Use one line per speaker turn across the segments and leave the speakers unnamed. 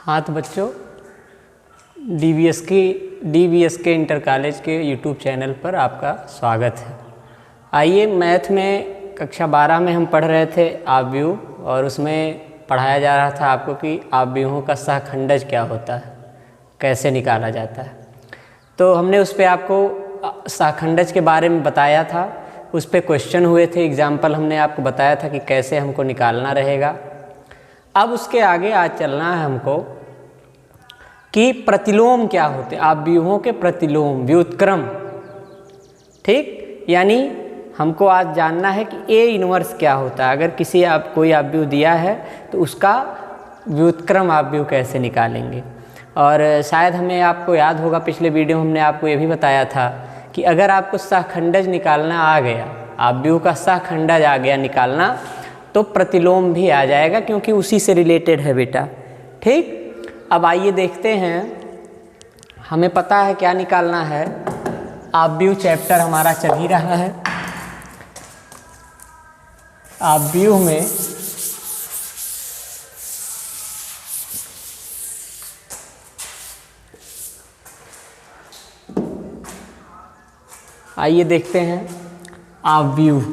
हाँ तो बच्चों, DVSK इंटर कॉलेज के यूट्यूब चैनल पर आपका स्वागत है। आइए, मैथ में कक्षा 12 में हम पढ़ रहे थे आव्यूह, और उसमें पढ़ाया जा रहा था आपको कि आव्यूहों का सहखंडज क्या होता है, कैसे निकाला जाता है। तो हमने उस पर आपको सहखंडज के बारे में बताया था, उस पर क्वेश्चन हुए थे, एग्जाम्पल हमने आपको बताया था कि कैसे हमको निकालना रहेगा। अब उसके आगे आज चलना है हमको कि प्रतिलोम क्या होते हैं, आव्यूहों के प्रतिलोम, व्युत्क्रम। ठीक, यानी हमको आज जानना है कि ए इनवर्स क्या होता है। अगर कोई आव्यूह दिया है तो उसका व्युत्क्रम आव्यूह कैसे निकालेंगे। और शायद हमें आपको याद होगा, पिछले वीडियो में हमने आपको ये भी बताया था कि अगर आपको सहखंडज निकालना आ गया, आव्यूह का सहखंडज आ गया निकालना, तो प्रतिलोम भी आ जाएगा, क्योंकि उसी से रिलेटेड है बेटा। ठीक, अब आइए देखते हैं, हमें पता है क्या निकालना है। आव्यूह चैप्टर हमारा चल ही रहा है। आव्यूह में आइए देखते हैं आव्यूह।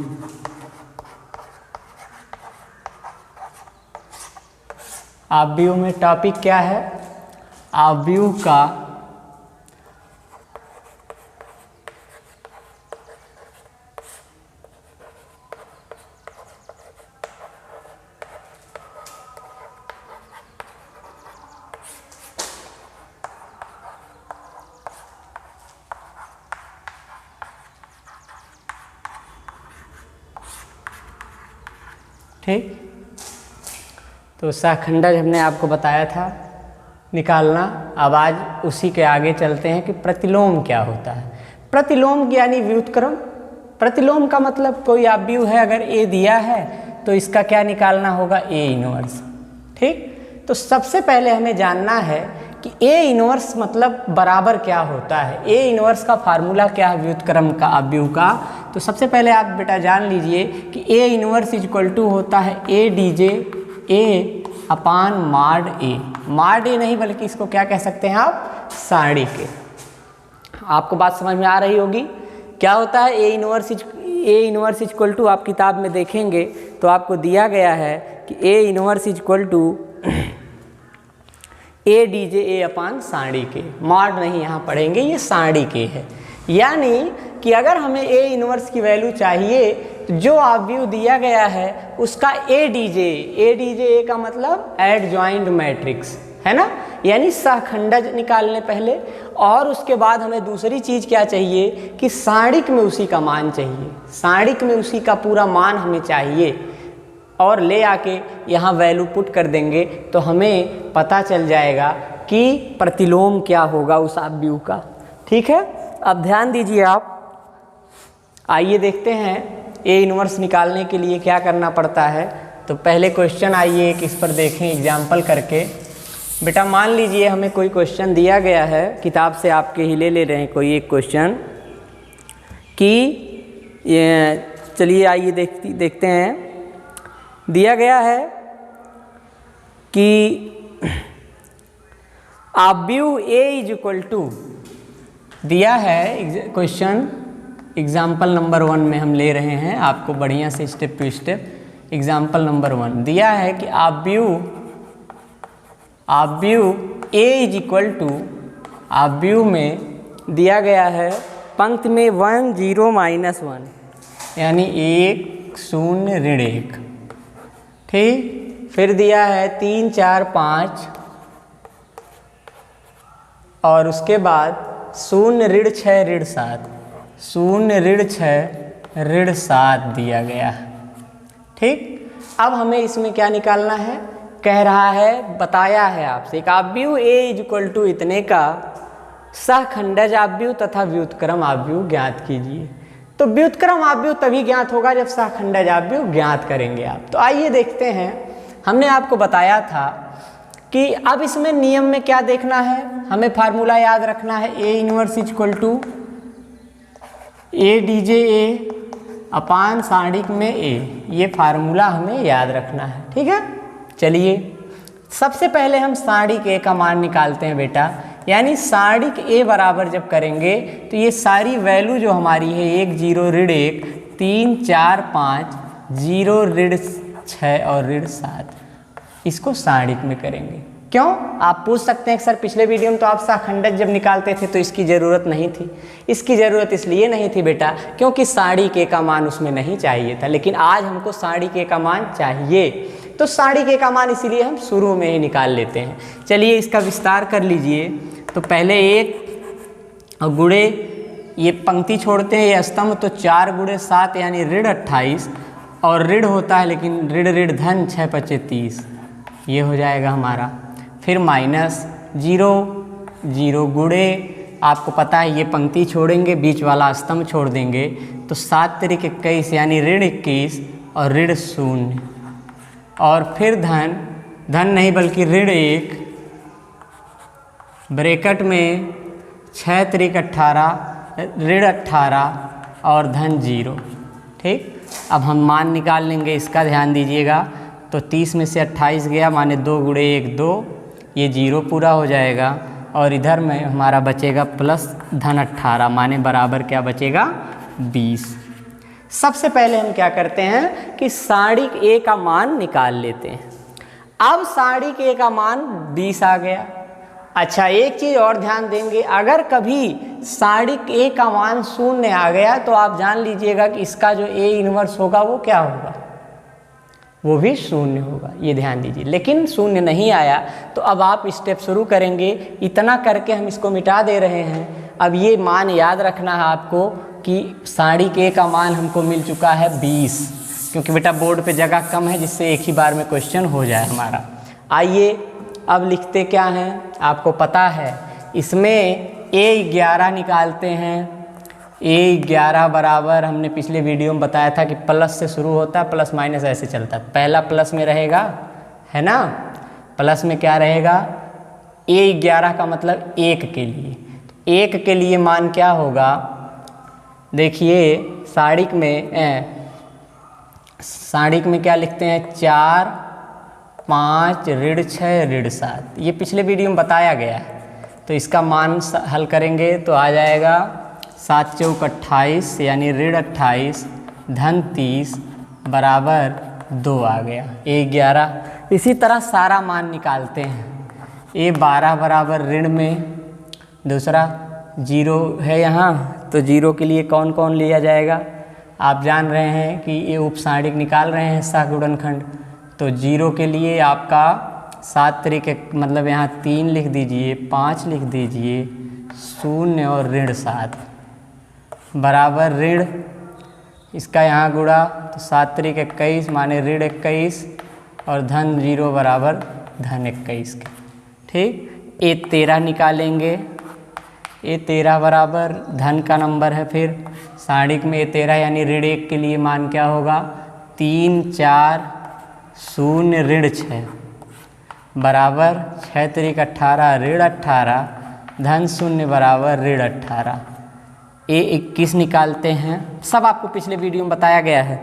आव्यूह में टॉपिक क्या है? आव्यूह का ठीक, तो सहखंडज हमने आपको बताया था निकालना। अब आज उसी के आगे चलते हैं कि प्रतिलोम क्या होता है। प्रतिलोम यानी व्युत्क्रम। प्रतिलोम का मतलब कोई आव्यूह है, अगर ए दिया है तो इसका क्या निकालना होगा? A inverse. ठीक, तो सबसे पहले हमें जानना है कि ए इनवर्स मतलब बराबर क्या होता है। ए इनवर्स का फार्मूला क्या है व्युत्क्रम का, आव्यूह का? तो सबसे पहले आप बेटा जान लीजिए कि ए इनवर्स इक्वल टू होता है ए डीजे ए अपान माड ए। माड ए नहीं, बल्कि इसको क्या कह सकते हैं आप? साड़ी के। आपको बात समझ में आ रही होगी। क्या होता है ए इनवर्स इक्वल टू? आप किताब में देखेंगे तो आपको दिया गया है कि A inverse equal to adj A upon साड़ी के। माड नहीं यहाँ पढ़ेंगे, ये साड़ी के है। यानी कि अगर हमें ए इनवर्स की वैल्यू चाहिए तो जो आव्यूह दिया गया है उसका ए डीजे का मतलब एडजॉइंट मैट्रिक्स है ना, यानी सहखंडज निकालने पहले। और उसके बाद हमें दूसरी चीज़ क्या चाहिए कि साड़िक में उसी का मान चाहिए, साड़िक में उसी का पूरा मान हमें चाहिए, और ले आके यहाँ वैल्यू पुट कर देंगे तो हमें पता चल जाएगा कि प्रतिलोम क्या होगा उस आव्यूह का। ठीक है, अब ध्यान दीजिए आप। आइए देखते हैं ए इनवर्स निकालने के लिए क्या करना पड़ता है। तो पहले क्वेश्चन आइए एक इस पर देखें एग्जाम्पल करके। बेटा मान लीजिए हमें कोई क्वेश्चन दिया गया है, किताब से आपके ही ले रहे हैं कोई एक क्वेश्चन कि चलिए आइए देखते हैं। दिया गया है कि आव्यूह ए इज इक्वल टू, दिया है क्वेश्चन एग्जाम्पल नंबर 1 में हम ले रहे हैं, आपको बढ़िया से step to step. Example number 1 दिया है कि आव्यूह ए इज इक्वल टू, आव्यूह में दिया गया है पंक्ति में 1 0 -1, यानी 1 0 ऋण 1। ठीक, फिर दिया है 3 4 5, और उसके बाद 0 ऋण 6 ऋण 7, 0 ऋण 6 ऋण 7 दिया गया है। ठीक, अब हमें इसमें क्या निकालना है? कह रहा है, बताया है आपसे एक आव्यूह ए इज इक्वल टू इतने का सहखंडज आव्यूह तथा व्युत्क्रम आव्यूह ज्ञात कीजिए। तो व्युत्क्रम आव्यूह तभी ज्ञात होगा जब सहखंडज आव्यूह ज्ञात करेंगे आप। तो आइए देखते हैं, हमने आपको बताया था कि अब इसमें नियम में क्या देखना है, हमें फार्मूला याद रखना है A inverse equal to adj A upon साड़िक में ए। ये फार्मूला हमें याद रखना है। ठीक है, चलिए सबसे पहले हम सारणिक ए का मान निकालते हैं बेटा, यानी सारणिक ए बराबर जब करेंगे तो ये सारी वैल्यू जो हमारी है 1 0 ऋण 1 3 4 5 0 ऋण 6 और ऋण 7, इसको सारणिक में करेंगे। क्यों? आप पूछ सकते हैं कि सर पिछले वीडियो में तो आप सहखंडक जब निकालते थे तो इसकी ज़रूरत नहीं थी। इसकी ज़रूरत इसलिए नहीं थी बेटा क्योंकि सारणिक ए का मान उसमें नहीं चाहिए था, लेकिन आज हमको सारणिक ए का मान चाहिए, तो सारणिक ए का मान इसीलिए हम शुरू में ही निकाल लेते हैं। चलिए इसका विस्तार कर लीजिए। तो पहले 1 और गुणे ये पंक्ति छोड़ते हैं ये स्तंभ, तो 4 गुणे 7 यानी ऋण 28 और ऋण होता है लेकिन ऋण ऋण धन 6 पचे 30, ये हो जाएगा हमारा। फिर माइनस 0 0 गुणे आपको पता है ये पंक्ति छोड़ेंगे बीच वाला स्तंभ छोड़ देंगे, तो 7 तिरिक 21 यानी ऋण 21 और ऋण 0 और फिर धन नहीं बल्कि ऋण 1 ब्रैकेट में 6 तिरिक 18 ऋण 18 और धन 0। ठीक, अब हम मान निकाल लेंगे इसका, ध्यान दीजिएगा। तो 30 में से 28 गया माने 2 गुणे 1 2, ये 0 पूरा हो जाएगा और इधर में हमारा बचेगा प्लस धन 18 माने बराबर क्या बचेगा 20। सबसे पहले हम क्या करते हैं कि सारणिक ए का मान निकाल लेते हैं। अब सारणिक ए का मान 20 आ गया। अच्छा, एक चीज़ और ध्यान देंगे, अगर कभी सारणिक ए का मान 0 आ गया तो आप जान लीजिएगा कि इसका जो ए इन्वर्स होगा वो क्या होगा, वो भी 0 होगा, ये ध्यान दीजिए। लेकिन 0 नहीं आया तो अब आप स्टेप शुरू करेंगे। इतना करके हम इसको मिटा दे रहे हैं। अब ये मान याद रखना है आपको कि सारणिक ए का मान हमको मिल चुका है 20, क्योंकि बेटा बोर्ड पे जगह कम है जिससे एक ही बार में क्वेश्चन हो जाए हमारा। आइए अब लिखते क्या हैं, आपको पता है इसमें A11 निकालते हैं। A11 बराबर हमने पिछले वीडियो में बताया था कि प्लस से शुरू होता है, प्लस माइनस ऐसे चलता है। पहला प्लस में रहेगा, है ना, प्लस में क्या रहेगा A11 का मतलब 1 के लिए। 1 के लिए मान क्या होगा, देखिए सारणिक में क्या लिखते हैं 4 5 ऋण 6 ऋण 7, ये पिछले वीडियो में बताया गया है। तो इसका मान हल करेंगे तो आ जाएगा 7 चौक 28 यानी ऋण 28 धन 30 बराबर 2 आ गया A11। इसी तरह सारा मान निकालते हैं। A12 बराबर ऋण में, दूसरा 0 है यहाँ, तो 0 के लिए कौन कौन लिया जाएगा, आप जान रहे हैं कि ये उपसारणिक निकाल रहे हैं सह गुणनखंड। तो 0 के लिए आपका 7 तरीके मतलब यहाँ 3 लिख दीजिए, 5 लिख दीजिए, 0 और ऋण 7 बराबर ऋण, इसका यहाँ गुणा तो 7 तरीके 21 माने ऋण 21 और धन 0 बराबर धन 21 के। ठीक, A13 निकालेंगे। A13 बराबर धन का नंबर है, फिर सारणिक में A13 यानी ऋण 1 के लिए मान क्या होगा 3 4 0 ऋण 6 बराबर 6 तरीक 18 ऋण 18 धन 0 बराबर ऋण 18। A21 निकालते हैं, सब आपको पिछले वीडियो में बताया गया है।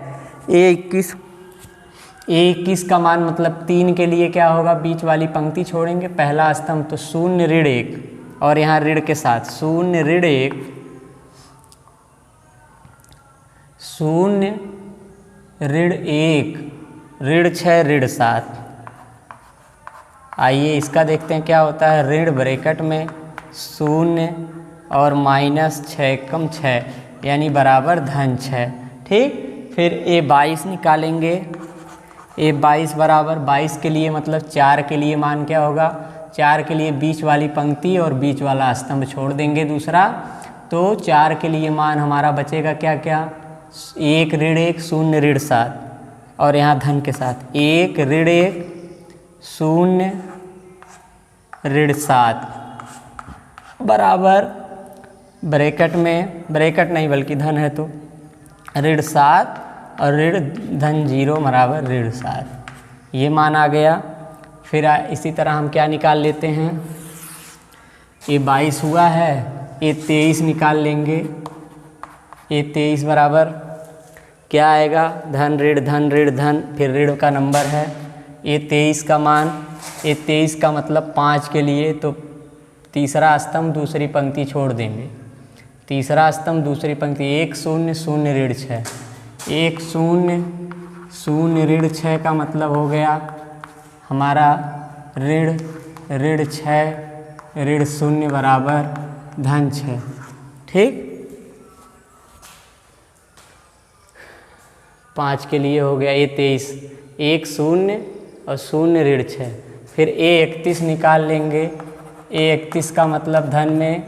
A21 का मान मतलब 3 के लिए क्या होगा, बीच वाली पंक्ति छोड़ेंगे, पहला स्तंभ तो 0 ऋण 1 और यहाँ ऋण के साथ 0 ऋण 1 0 ऋण 1 ऋण 6 ऋण 7। आइए इसका देखते हैं क्या होता है, ऋण ब्रैकेट में 0 और माइनस 6 कम 6 यानी बराबर धन 6। ठीक, फिर A22 निकालेंगे। A22 बराबर 22 के लिए मतलब 4 के लिए मान क्या होगा, 4 के लिए बीच वाली पंक्ति और बीच वाला स्तंभ छोड़ देंगे दूसरा, तो 4 के लिए मान हमारा बचेगा क्या क्या 1 ऋण 1 0 ऋण 7 और यहाँ धन के साथ 1 ऋण 1 0 ऋण 7 बराबर ब्रैकेट में, ब्रैकेट नहीं बल्कि धन है तो ऋण 7 और ऋण धन 0 बराबर ऋण 7, ये मान आ गया। फिर इसी तरह हम क्या निकाल लेते हैं, A22 हुआ है, A23 निकाल लेंगे। A23 बराबर क्या आएगा, धन ऋण धन ऋण धन, फिर ऋण का नंबर है। A23 का मान ये 23 का मतलब 5 के लिए, तो तीसरा स्तंभ दूसरी पंक्ति छोड़ देंगे। तीसरा स्तंभ दूसरी पंक्ति 1 0 0 ऋण 6, 1 0 0 ऋण 6 का मतलब हो गया हमारा ऋण 6 ऋण 0 बराबर धन 6। ठीक, 5 के लिए हो गया ये 23, 1 0 और 0 ऋण 6। फिर A31 निकाल लेंगे। A31 का मतलब धन में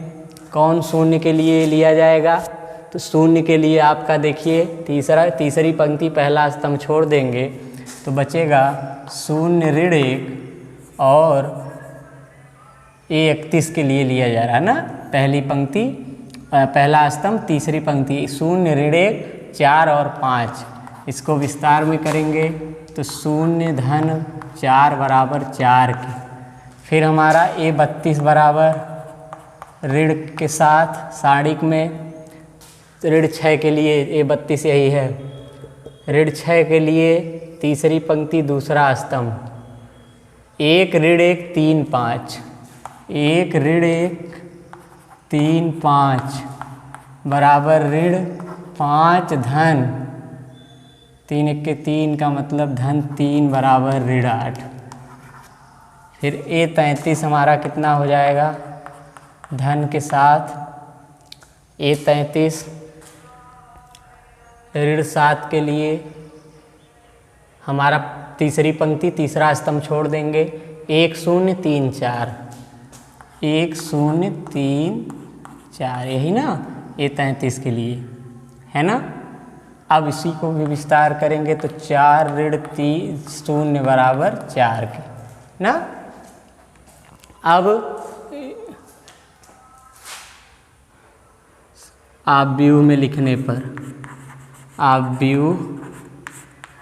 कौन शून्य के लिए लिया जाएगा, तो शून्य के लिए आपका देखिए तीसरी पंक्ति पहला स्तंभ छोड़ देंगे तो बचेगा 0 ऋण 1 और A31 के लिए लिया जा रहा है ना, पहली पंक्ति पहला स्तंभ तीसरी पंक्ति 0 ऋण 1 4 और 5, इसको विस्तार में करेंगे तो 0 धन 4 बराबर 4 के। फिर हमारा A32 बराबर ऋण के साथ सारणिक में ऋण 6 के लिए A32 यही है, ऋण 6 के लिए तीसरी पंक्ति दूसरा स्तंभ 1 ऋण 1 3 5, 1 ऋण 1 3 5 बराबर ऋण 5 धन 3 1 के 3 का मतलब धन 3 बराबर ऋण 8। फिर A33 हमारा कितना हो जाएगा, धन के साथ A33 ऋण 7 के लिए हमारा तीसरी पंक्ति तीसरा स्तंभ छोड़ देंगे 1 0 3 4, 1 0 3 4, यही ना A33 के लिए है ना। अब इसी को भी विस्तार करेंगे तो 4 ऋण 3 0 बराबर 4 के ना। अब आव्यूह में लिखने पर, आव्यूह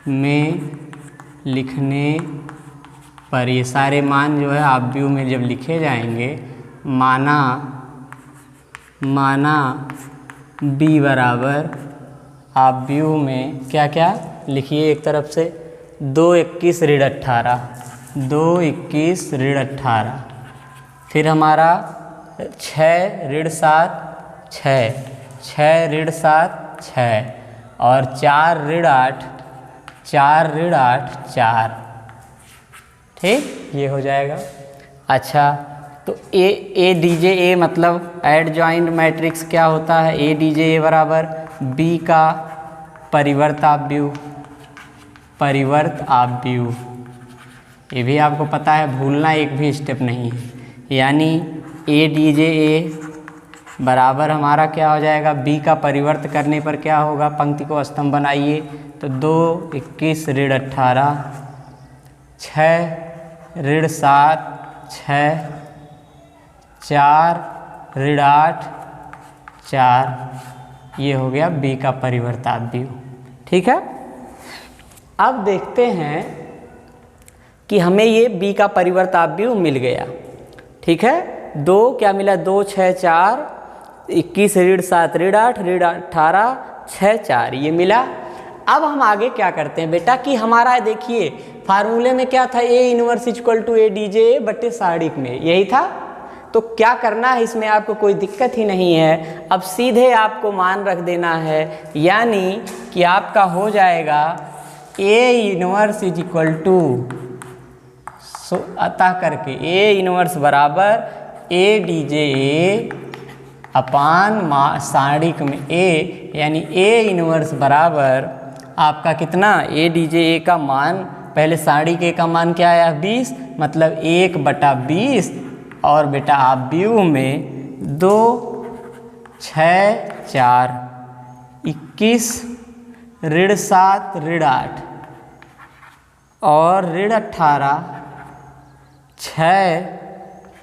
में लिखने पर ये सारे मान जो है आव्यूह में जब लिखे जाएंगे, माना b बराबर आव्यूह में क्या क्या लिखिए, एक तरफ से 2 21 ऋण 18, 2 21 ऋण 18, फिर हमारा 6 ऋण 7 6, 6 ऋण 7 6 और 4 ऋण 8, 4 ऋण 8 4। ठीक, ये हो जाएगा। अच्छा, तो ए डी जे ए मतलब एडजॉइंट मैट्रिक्स क्या होता है, ए डी जे ए बराबर बी का परिवर्त आव्यूह, परिवर्त आव्यूह। ये भी आपको पता है, भूलना एक भी स्टेप नहीं है। यानी ए डी जे ए बराबर हमारा क्या हो जाएगा, बी का परिवर्त करने पर क्या होगा, पंक्ति को स्तंभ बनाइए तो 2 21 ऋण 18, 6 ऋण 7 6, 4 ऋण 8 4, ये हो गया बी का परिवर्त आव्यूह। ठीक है, अब देखते हैं कि हमें ये बी का परिवर्त आव्यूह मिल गया। ठीक है, 2 क्या मिला, 2 6 4 21 ऋण 7 ऋण 8 ऋण 18 6 4, ये मिला। अब हम आगे क्या करते हैं बेटा कि हमारा देखिए फार्मूले में क्या था, A inverse equal to A D J बटे सारणिक में, यही था। तो क्या करना है, इसमें आपको कोई दिक्कत ही नहीं है। अब सीधे आपको मान रख देना है, यानी कि आपका हो जाएगा A inverse is equal to, अतः करके ए इनवर्स बराबर ए डी जे ए अपान सारणिक में ए, यानी ए इनवर्स बराबर आपका कितना, ए डी जे ए का मान, पहले सारणिक ए का मान क्या आया 20, मतलब 1/20 और बेटा आव्यूह में 2 6 4 21 ऋण 7 ऋण 8 और ऋण 18 6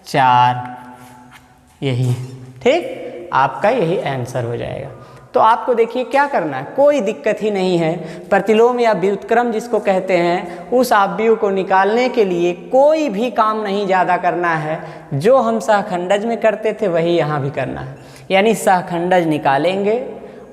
4, यही। ठीक, आपका यही आंसर हो जाएगा। तो आपको देखिए क्या करना है, कोई दिक्कत ही नहीं है। प्रतिलोम या व्युत्क्रम जिसको कहते हैं, उस आव्यूह को निकालने के लिए कोई भी काम नहीं ज़्यादा करना है। जो हम सहखंडज में करते थे वही यहाँ भी करना है, यानी सहखंडज निकालेंगे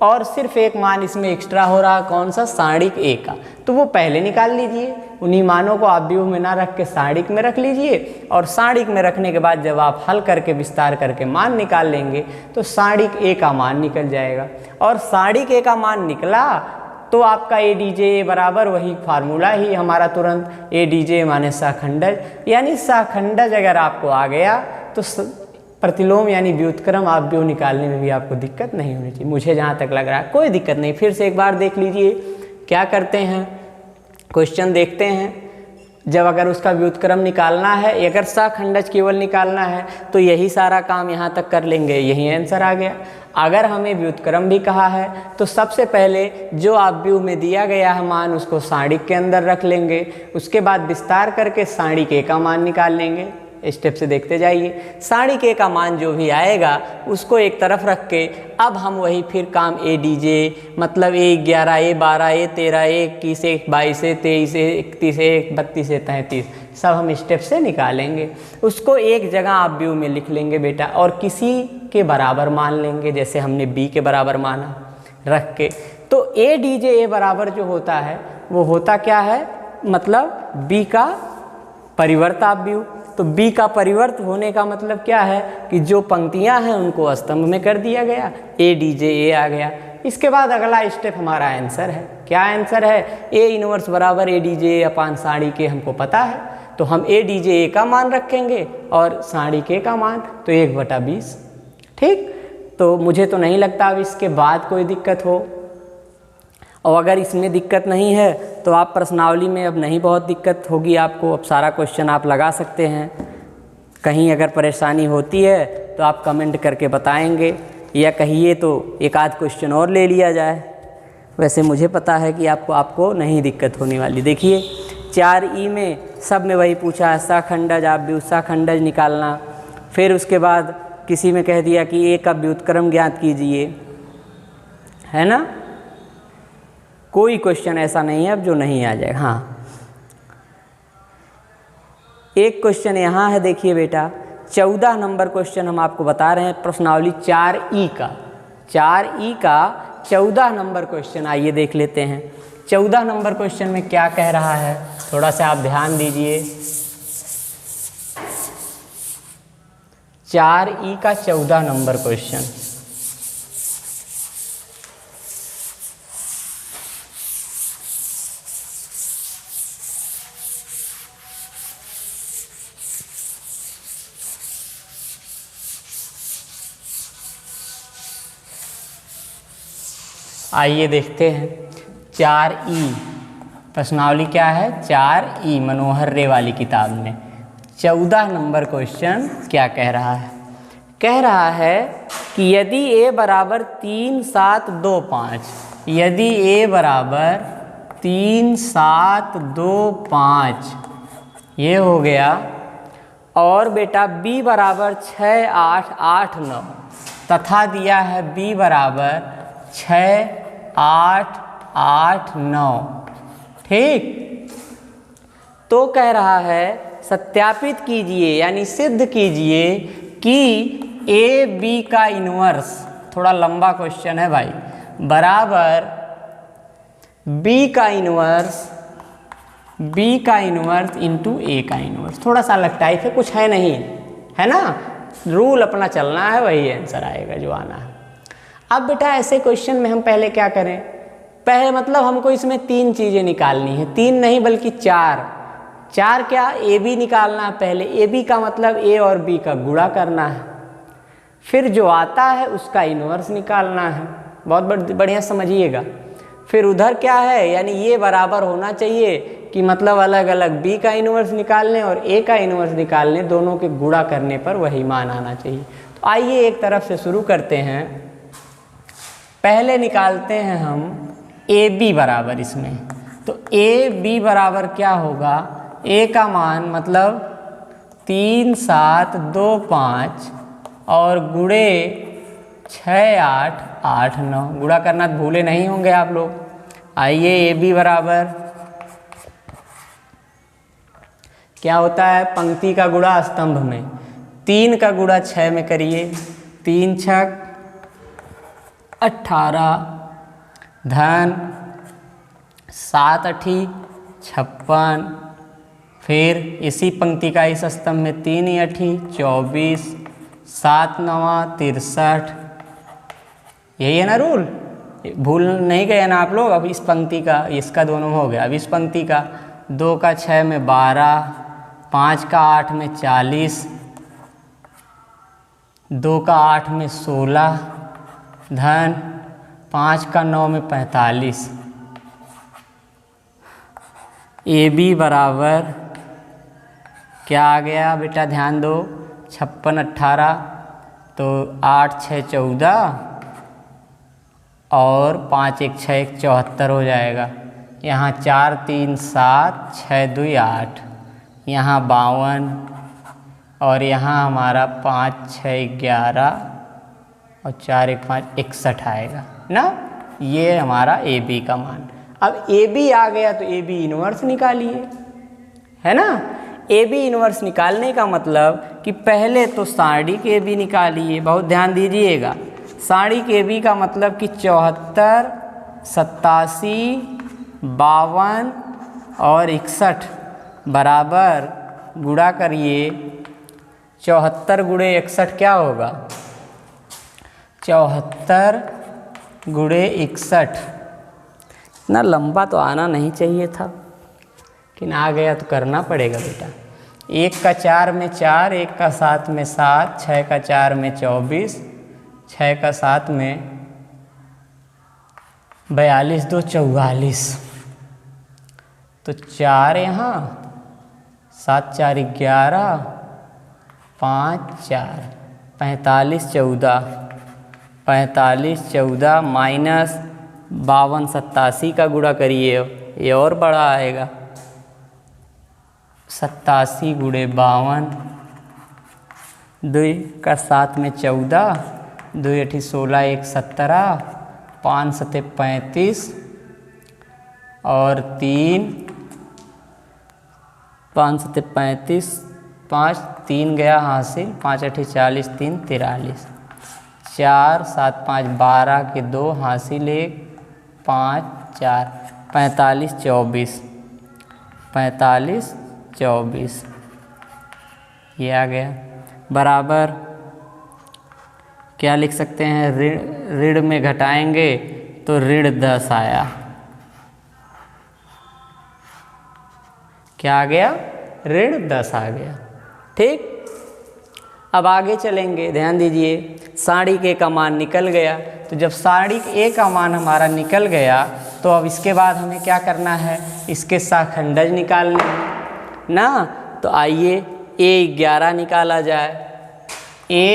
और सिर्फ एक मान इसमें एक्स्ट्रा हो रहा, कौन सा, सारणिक ए का, तो वो पहले निकाल लीजिए। उन्हीं मानों को आप व्यूह में ना रख के सारणिक में रख लीजिए, और सारणिक में रखने के बाद जब आप हल करके विस्तार करके मान निकाल लेंगे तो सारणिक ए का मान निकल जाएगा। और सारणिक ए का मान निकला तो आपका ए डी जे बराबर वही फार्मूला ही हमारा तुरंत, ए डी जे माने सहखंडज, यानी सहखंडज अगर आपको आ गया तो प्रतिलोम यानी व्युत्क्रम आप व्यूह निकालने में भी आपको दिक्कत नहीं होनी चाहिए। मुझे जहाँ तक लग रहा है कोई दिक्कत नहीं। फिर से एक बार देख लीजिए क्या करते हैं, क्वेश्चन देखते हैं। जब अगर उसका व्युत्क्रम निकालना है, अगर सहखंडज केवल निकालना है तो यही सारा काम यहाँ तक कर लेंगे, यही आंसर आ गया। अगर हमें व्युत्क्रम भी कहा है तो सबसे पहले जो आप व्यूह में दिया गया है मान उसको सारणिक के अंदर रख लेंगे, उसके बाद विस्तार करके सारणिक ए का मान निकाल लेंगे। स्टेप से देखते जाइए। सारणिक ए का मान जो भी आएगा उसको एक तरफ रख के अब हम वही फिर काम ए डी जे मतलब A11, A12, A13, A21, A22, A23, A31, A31, A32 सब हम स्टेप से निकालेंगे। उसको एक जगह आप व्यू में लिख लेंगे बेटा, और किसी के बराबर मान लेंगे, जैसे हमने B के बराबर माना रख के। तो ए डी जे ए बराबर जो होता है वो होता क्या है, मतलब B का परिवर्त आप व्यू। तो B का परिवर्त होने का मतलब क्या है कि जो पंक्तियां हैं उनको स्तंभ में कर दिया गया, ए डी जे ए आ गया। इसके बाद अगला स्टेप हमारा आंसर है। क्या आंसर है, ए इनवर्स बराबर ए डी जे अपान सारणिक के हमको पता है, तो हम ए डी जे ए का मान रखेंगे और सारणिक के का मान तो 1/20। ठीक, तो मुझे तो नहीं लगता अब इसके बाद कोई दिक्कत हो, और अगर इसमें दिक्कत नहीं है तो आप प्रश्नावली में अब नहीं बहुत दिक्कत होगी आपको, अब सारा क्वेश्चन आप लगा सकते हैं। कहीं अगर परेशानी होती है तो आप कमेंट करके बताएंगे, या कहिए तो एक आध क्वेश्चन और ले लिया जाए। वैसे मुझे पता है कि आपको नहीं दिक्कत होने वाली। देखिए 4E में सब में वही पूछा है, सहखंडज आप सहखंडज निकालना, फिर उसके बाद किसी में कह दिया कि ए का व्युत्क्रम ज्ञात कीजिए, है ना। कोई क्वेश्चन ऐसा नहीं है अब जो नहीं आ जाएगा। हाँ, एक क्वेश्चन यहाँ है, देखिए बेटा 14 नंबर क्वेश्चन हम आपको बता रहे हैं, प्रश्नावली 4E का 14 नंबर क्वेश्चन। आइए देख लेते हैं 14 नंबर क्वेश्चन में क्या कह रहा है, थोड़ा सा आप ध्यान दीजिए। 4E का 14 नंबर क्वेश्चन। आइए देखते हैं 4E प्रश्नावली क्या है, 4E मनोहर रे वाली किताब में 14 नंबर क्वेश्चन क्या कह रहा है। कह रहा है कि यदि A बराबर 3, 7, 2, 5, यदि A बराबर 3, 7, 2, 5 ये हो गया, और बेटा B बराबर 6, 8, 8, 9 तथा दिया है B बराबर 6, 8, 8, 9। ठीक, तो कह रहा है सत्यापित कीजिए यानी सिद्ध कीजिए कि ए बी का इन्वर्स, थोड़ा लंबा क्वेश्चन है भाई, बराबर बी का इन्वर्स इंटू ए का इन्वर्स। थोड़ा सा अलग टाइप है, कुछ है नहीं, है ना, रूल अपना चलना है, वही आंसर आएगा जो आना है। अब बेटा ऐसे क्वेश्चन में हम पहले क्या करें, पहले मतलब हमको इसमें 3 चीज़ें निकालनी है, 3 नहीं बल्कि 4 क्या, ए बी निकालना है पहले। ए बी का मतलब ए और बी का गुणा करना है, फिर जो आता है उसका इन्वर्स निकालना है। बहुत बढ़िया समझिएगा। फिर उधर क्या है, यानी ये बराबर होना चाहिए कि मतलब अलग अलग बी का इन्वर्स निकालने और ए का इन्वर्स निकालने, दोनों के गुणा करने पर वही मान आना चाहिए। तो आइए एक तरफ से शुरू करते हैं। पहले निकालते हैं हम ए बी बराबर इसमें, तो ए बी बराबर क्या होगा, ए का मान मतलब 3, 7, 2, 5 और गुणे 6, 8, 8, 9, गुणा करना भूले नहीं होंगे आप लोग। आइए ए बी बराबर क्या होता है, पंक्ति का गुणा स्तंभ में, 3 का गुणा 6 में करिए, 3 6 18 धन 7 अठी 56, फिर इसी पंक्ति का इस स्तंभ में 3 अठी 24, 7 नवा 63। यही है ना रूल, भूल नहीं गए ना आप लोग। अब इस पंक्ति का इसका दोनों हो गया। अब इस पंक्ति का 2 का 6 में 12, 5 का 8 में 40, 2 का 8 में 16 धन 5 का 9 में 45। ए बी बराबर क्या आ गया बेटा, ध्यान दो। 56 18 तो 8 6 14 और 5 1 6 1 74 हो जाएगा। यहाँ 4 3 7 6 2 8, यहाँ 52 और यहाँ हमारा 5 6 11 और 4 1 5 61 आएगा ना। ये हमारा ए बी का मान। अब ए बी आ गया तो ए बी इन्वर्स निकालिए, है ना। ए बी इन्वर्स निकालने का मतलब कि पहले तो सारणी के बी निकालिए। बहुत ध्यान दीजिएगा, सारणी के बी का मतलब कि 74 87 52 और 61 बराबर गुणा करिए। 74 गुणे 61 क्या होगा, 74 गुणे 61। इतना लंबा तो आना नहीं चाहिए था, लेकिन आ गया तो करना पड़ेगा बेटा। 1 का 4 में 4, 1 का 7 में 7, 6 का 4 में 24, 6 का 7 में 42 2 44। तो 4 यहाँ 7 4 11 5 4 45 14, 45 14 माइनस 52 87 का गुणा करिए, ये और बड़ा आएगा। 87 गुणे 52, 2 का 7 में 14, 2 अठी 16 1 17, 5 सते 35 और 3 5 सते 35, 5 3 गया हासिल, 5 अठी 40 3 43, 4 7 5 12 के 2 हासिल 1 5 4 45 24, 45 24 ये आ गया। बराबर क्या लिख सकते हैं, ऋण में घटाएंगे तो ऋण 10 आया। क्या आ गया, ऋण 10 आ गया। ठीक, अब आगे चलेंगे, ध्यान दीजिए। सारणी के का मान निकल गया, तो जब सारणी ए का मान हमारा निकल गया तो अब इसके बाद हमें क्या करना है, इसके शाखंडज निकालने हैं ना। तो आइए ए 11 निकाला जाए। ए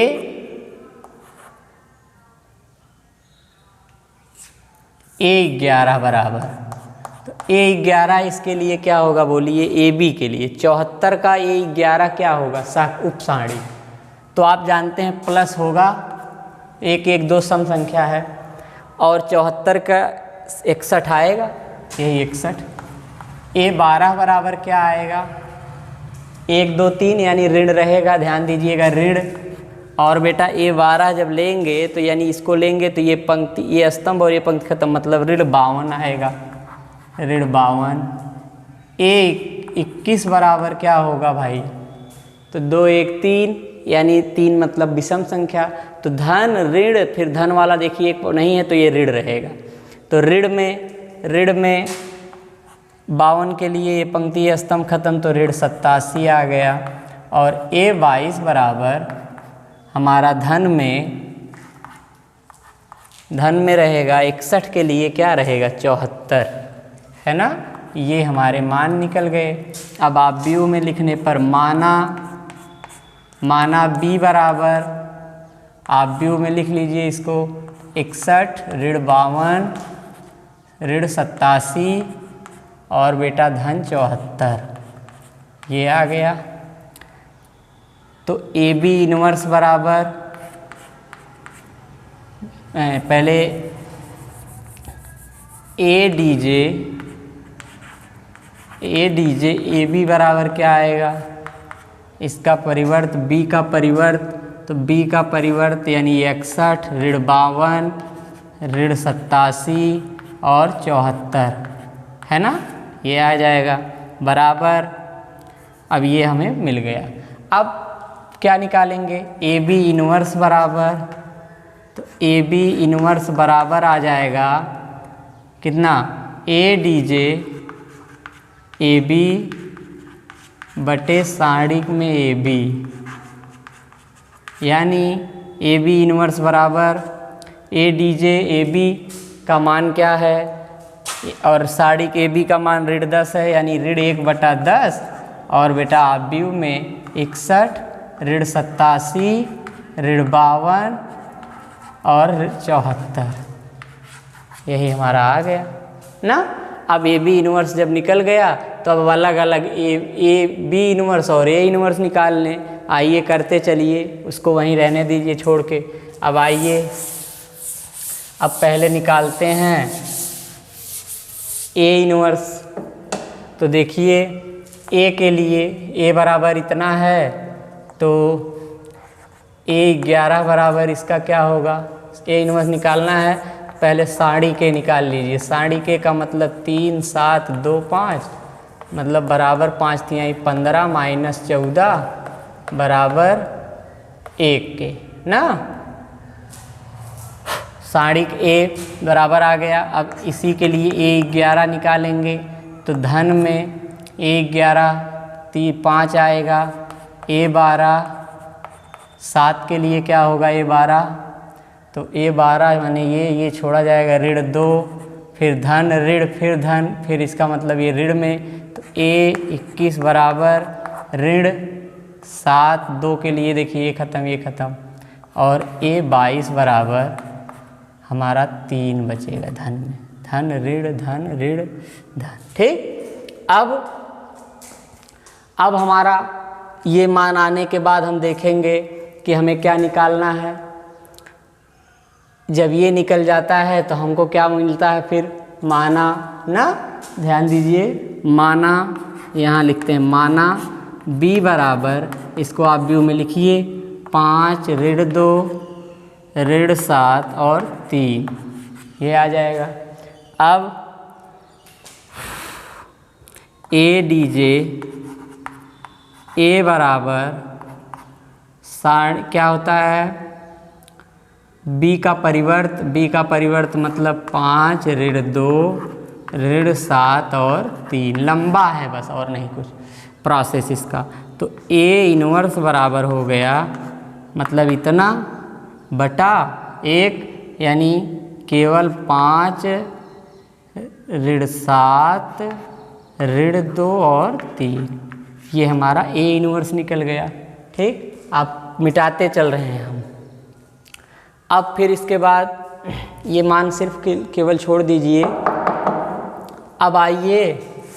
11 बराबर, तो ए 11 इसके लिए क्या होगा बोलिए, ए बी के लिए 74 का ए 11 क्या होगा, उप सारणी। तो आप जानते हैं प्लस होगा, 1 1 2 सम संख्या है, और 74 का 61 आएगा, यही 61। ए 12 बराबर क्या आएगा, 1 2 3 यानी ऋण रहेगा, ध्यान दीजिएगा ऋण। और बेटा ए 12 जब लेंगे तो यानी इसको लेंगे तो ये पंक्ति, ये स्तंभ और ये पंक्ति खत्म, मतलब ऋण 52 आएगा, ऋण 52। ए 21 बराबर क्या होगा भाई, तो 2 1 3 यानी 3 मतलब विषम संख्या, तो धन ऋण, फिर धन वाला देखिए एक नहीं है तो ये ऋण रहेगा। तो ऋण में 52 के लिए ये पंक्ति ये स्तंभ खत्म, तो ऋण 87 आ गया। और ए 22 बराबर हमारा धन में रहेगा 61 के लिए क्या रहेगा, 74, है ना। ये हमारे मान निकल गए। अब आप व्यू में लिखने पर माना बी बराबर, आप व्यू में लिख लीजिए इसको 61 ऋण 52 ऋण 87 और बेटा धन 74, ये आ गया। तो ए बी इनवर्स बराबर, पहले ए डीजे ए बी बराबर क्या आएगा, इसका परिवर्त बी का परिवर्त, तो बी का परिवर्त यानी 61 ऋण 52 ऋण 87 और 74, है ना, ये आ जाएगा बराबर। अब ये हमें मिल गया। अब क्या निकालेंगे, ए बी इनवर्स बराबर, तो ए बी इनवर्स बराबर आ जाएगा कितना, ए डी जे ए बी बटे साड़िक में ए बी, यानी ए बी इनवर्स बराबर A D J A B का मान क्या है, और साड़िक ए बी का मान ऋण 10 है, यानी ऋण 1/10, और बेटा आव्यूह में 61, ऋण 87, ऋण 52 और 74, यही हमारा आ गया ना। अब ए बी इनवर्स जब निकल गया तो अब अलग अलग ए बी इनवर्स और ए इनवर्स निकाल लें। आइए करते चलिए, उसको वहीं रहने दीजिए छोड़ के। अब आइए, अब पहले निकालते हैं ए इनवर्स। तो देखिए ए के लिए ए बराबर इतना है, तो ए 11 बराबर इसका क्या होगा, ए इनवर्स निकालना है, पहले साड़ी के निकाल लीजिए। साड़ी के का मतलब 3 7 2 5, मतलब बराबर 5 तिहाई 15 माइनस 14 बराबर 1 के ना। साड़ी ए बराबर आ गया। अब इसी के लिए ए 11 निकालेंगे, तो धन में ए 11 5 आएगा, ए 12 7 के लिए क्या होगा, ए 12, तो ए 12 माने ये छोड़ा जाएगा, ऋण 2, फिर धन ऋण, फिर धन, फिर इसका मतलब ये ऋण में, तो ए 21 बराबर ऋण 7, 2 के लिए देखिए ये ख़त्म ये ख़त्म, और ए 22 बराबर हमारा 3 बचेगा धन में, धन ऋण धन। ठीक, अब हमारा ये मान आने के बाद हम देखेंगे कि हमें क्या निकालना है। जब ये निकल जाता है तो हमको क्या मिलता है, फिर माना ना, ध्यान दीजिए, माना यहाँ लिखते हैं, माना b बराबर, इसको आप व्यू में लिखिए, 5 ऋण 2 ऋण 7 और 3, ये आ जाएगा। अब ए डी जे ए बराबर क्या होता है, b का परिवर्त मतलब 5 ऋण 2 ऋण 7 और 3, लंबा है बस और नहीं कुछ प्रोसेस इसका। तो ए इनवर्स बराबर हो गया, मतलब इतना बटा 1, यानी केवल 5 ऋण 7 ऋण 2 और 3, ये हमारा ए इनवर्स निकल गया। ठीक, आप मिटाते चल रहे हैं हम। अब फिर इसके बाद ये मान सिर्फ केवल छोड़ दीजिए। अब आइए,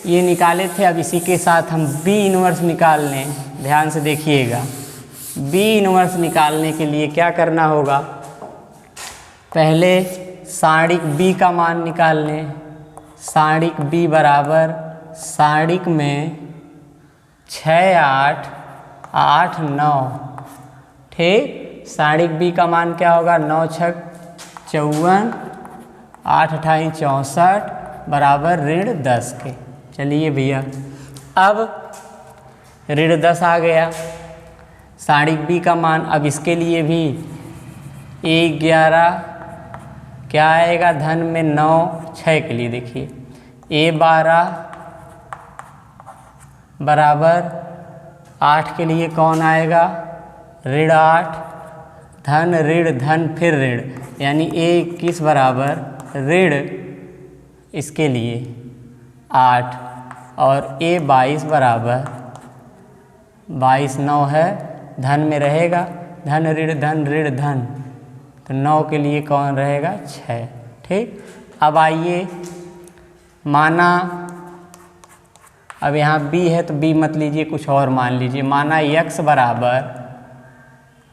ये निकाले थे, अब इसी के साथ हम बी इनवर्स निकाल लें। ध्यान से देखिएगा, बी इनवर्स निकालने के लिए क्या करना होगा, पहले साड़िक बी का मान निकाल लें। साड़िक बी बराबर, साड़िक में 6 8 8 9, ठीक, साड़िक बी का मान क्या होगा, 9 6 54 8 28 64 बराबर ऋण 10 के। चलिए भैया, अब ऋण 10 आ गया साड़िक बी का मान। अब इसके लिए भी ए 11 क्या आएगा, धन में 9 6 के लिए देखिए, ए 12 बराबर 8 के लिए कौन आएगा, ऋण 8, धन ऋण धन फिर ऋण, यानी ए 21 बराबर ऋण इसके लिए 8, और ए 22 बराबर 22 9 है, धन में रहेगा, धन ऋण धन, तो 9 के लिए कौन रहेगा, 6। ठीक, अब आइए, माना अब यहाँ b है तो b मत लीजिए, कुछ और मान लीजिए। माना x बराबर,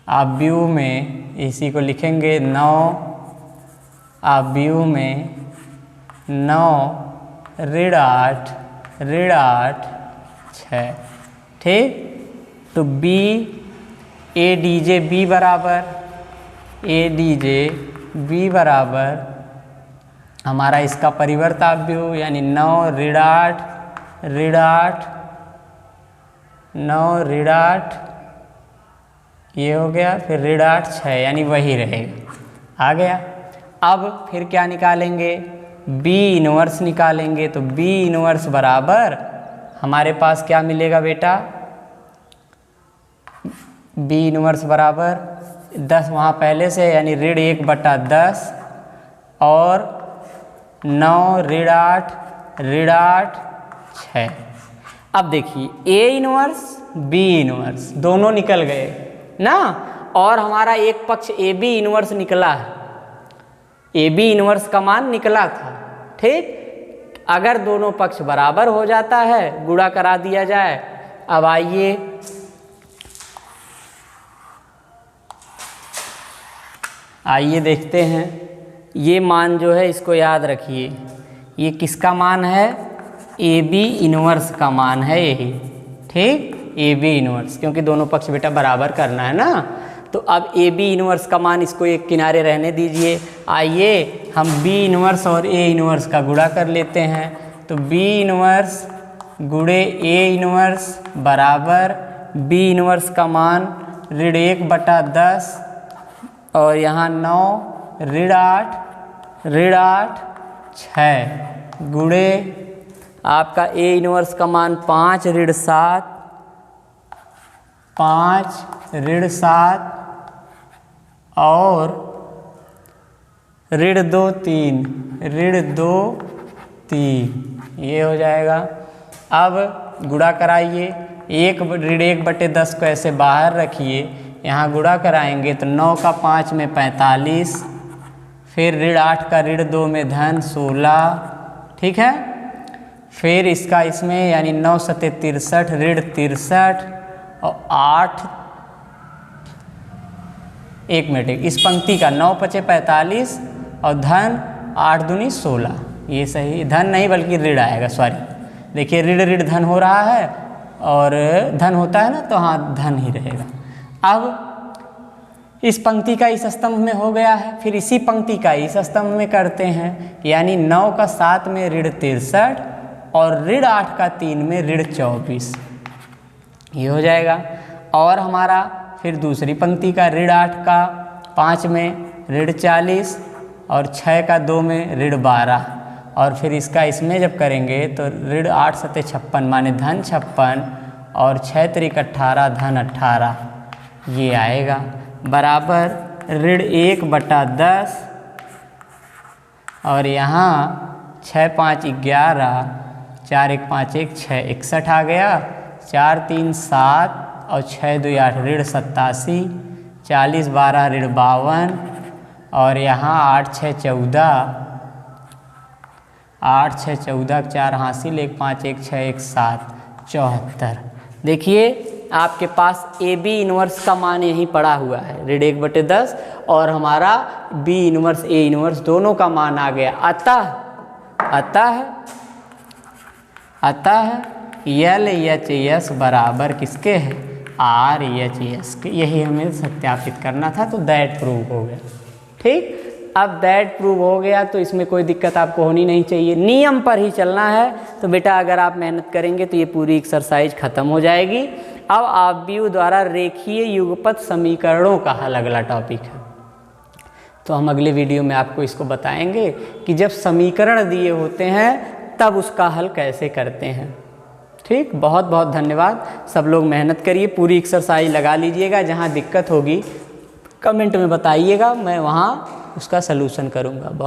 आप व्यू में इसी को लिखेंगे 9, आप व्यू में 9 ऋण 8 6। ठीक, तो b A D J B बराबर, ए डी जे बी बराबर हमारा इसका परिवर्त आव्यूह यानी 9 ऋण 8 ऋण 8 9 ऋण 8 ये हो गया, फिर ऋण 8 6 यानी वही रहेगा, आ गया। अब फिर क्या निकालेंगे, बी इनवर्स निकालेंगे। तो बी इनवर्स बराबर हमारे पास क्या मिलेगा बेटा, बी इनवर्स बराबर 10 वहाँ पहले से यानी ऋण 1/10 और 9 ऋण 8 6। अब देखिए ए इनवर्स बी इनवर्स दोनों निकल गए ना, और हमारा एक पक्ष ए बी इनवर्स निकला है, ए बी इनवर्स का मान निकला था। ठीक, अगर दोनों पक्ष बराबर हो जाता है गुणा करा दिया जाए। अब आइए देखते हैं, ये मान जो है इसको याद रखिए, ये किसका मान है, ए बी इनवर्स का मान है यही। ठीक, ए बी इनवर्स, क्योंकि दोनों पक्ष बेटा बराबर करना है ना। तो अब ए बी इनवर्स का मान इसको एक किनारे रहने दीजिए। आइए हम बी इनवर्स और ए इनवर्स का गुणा कर लेते हैं। तो बी इनवर्स गुणे ए इनवर्स बराबर बी इनवर्स का मान ऋण 1/10 और यहाँ 9 ऋण 8 6 गुणे आपका ए इनवर्स का मान 5 ऋण 7 और ऋण 2 3 ये हो जाएगा। अब गुणा कराइए, ऋण 1/10 को ऐसे बाहर रखिए, यहाँ गुणा कराएंगे तो 9 का 5 में 45, फिर ऋण 8 का ऋण 2 में धन 16। ठीक है, फिर इसका इसमें यानी 9 सते 63 ऋण 63 और 8 एक मिनट, इस पंक्ति का 9 पचे 45 और धन 8 दूनी 16, ये सही, धन नहीं बल्कि ऋण आएगा, सॉरी। देखिए ऋण धन हो रहा है और धन होता है ना, तो हाँ धन ही रहेगा। अब इस पंक्ति का इस स्तंभ में हो गया है, फिर इसी पंक्ति का इस स्तंभ में करते हैं, यानी 9 का 7 में ऋण 63 और ऋण 8 का 3 में ऋण 24, ये हो जाएगा। और हमारा फिर दूसरी पंक्ति का ऋण 8 का 5 में ऋण 40 और 6 का 2 में ऋण 12, और फिर इसका इसमें जब करेंगे तो ऋण 8 सते 56 माने धन 56 और 6 त्रिक 18 धन 18, ये आएगा बराबर ऋण 1/10 और यहाँ 6 5 11 4 1 5 1 6 61 आ गया, 4 3 7 और 6 2 8 ऋण 87, 40 12 ऋण 52 और यहाँ 8 6 14 4 हासिल 1 5 1 6 1 7 74। देखिए आपके पास ए बी इनवर्स का मान यहीं पड़ा हुआ है ऋण 1/10 और हमारा बी इनवर्स ए इनवर्स दोनों का मान आ गया। अतः LHS बराबर किसके है, RHS के। यही हमें सत्यापित करना था, तो दैट प्रूव हो गया। ठीक, अब दैट प्रूव हो गया तो इसमें कोई दिक्कत आपको होनी नहीं चाहिए, नियम पर ही चलना है। तो बेटा अगर आप मेहनत करेंगे तो ये पूरी एक्सरसाइज खत्म हो जाएगी। अब आव्यूह द्वारा रेखीय युगपत समीकरणों का हल अगला टॉपिक है, तो हम अगले वीडियो में आपको इसको बताएंगे कि जब समीकरण दिए होते हैं तब उसका हल कैसे करते हैं। ठीक, बहुत बहुत धन्यवाद। सब लोग मेहनत करिए, पूरी एक्सरसाइज लगा लीजिएगा। जहाँ दिक्कत होगी कमेंट में बताइएगा, मैं वहाँ उसका सलूशन करूँगा।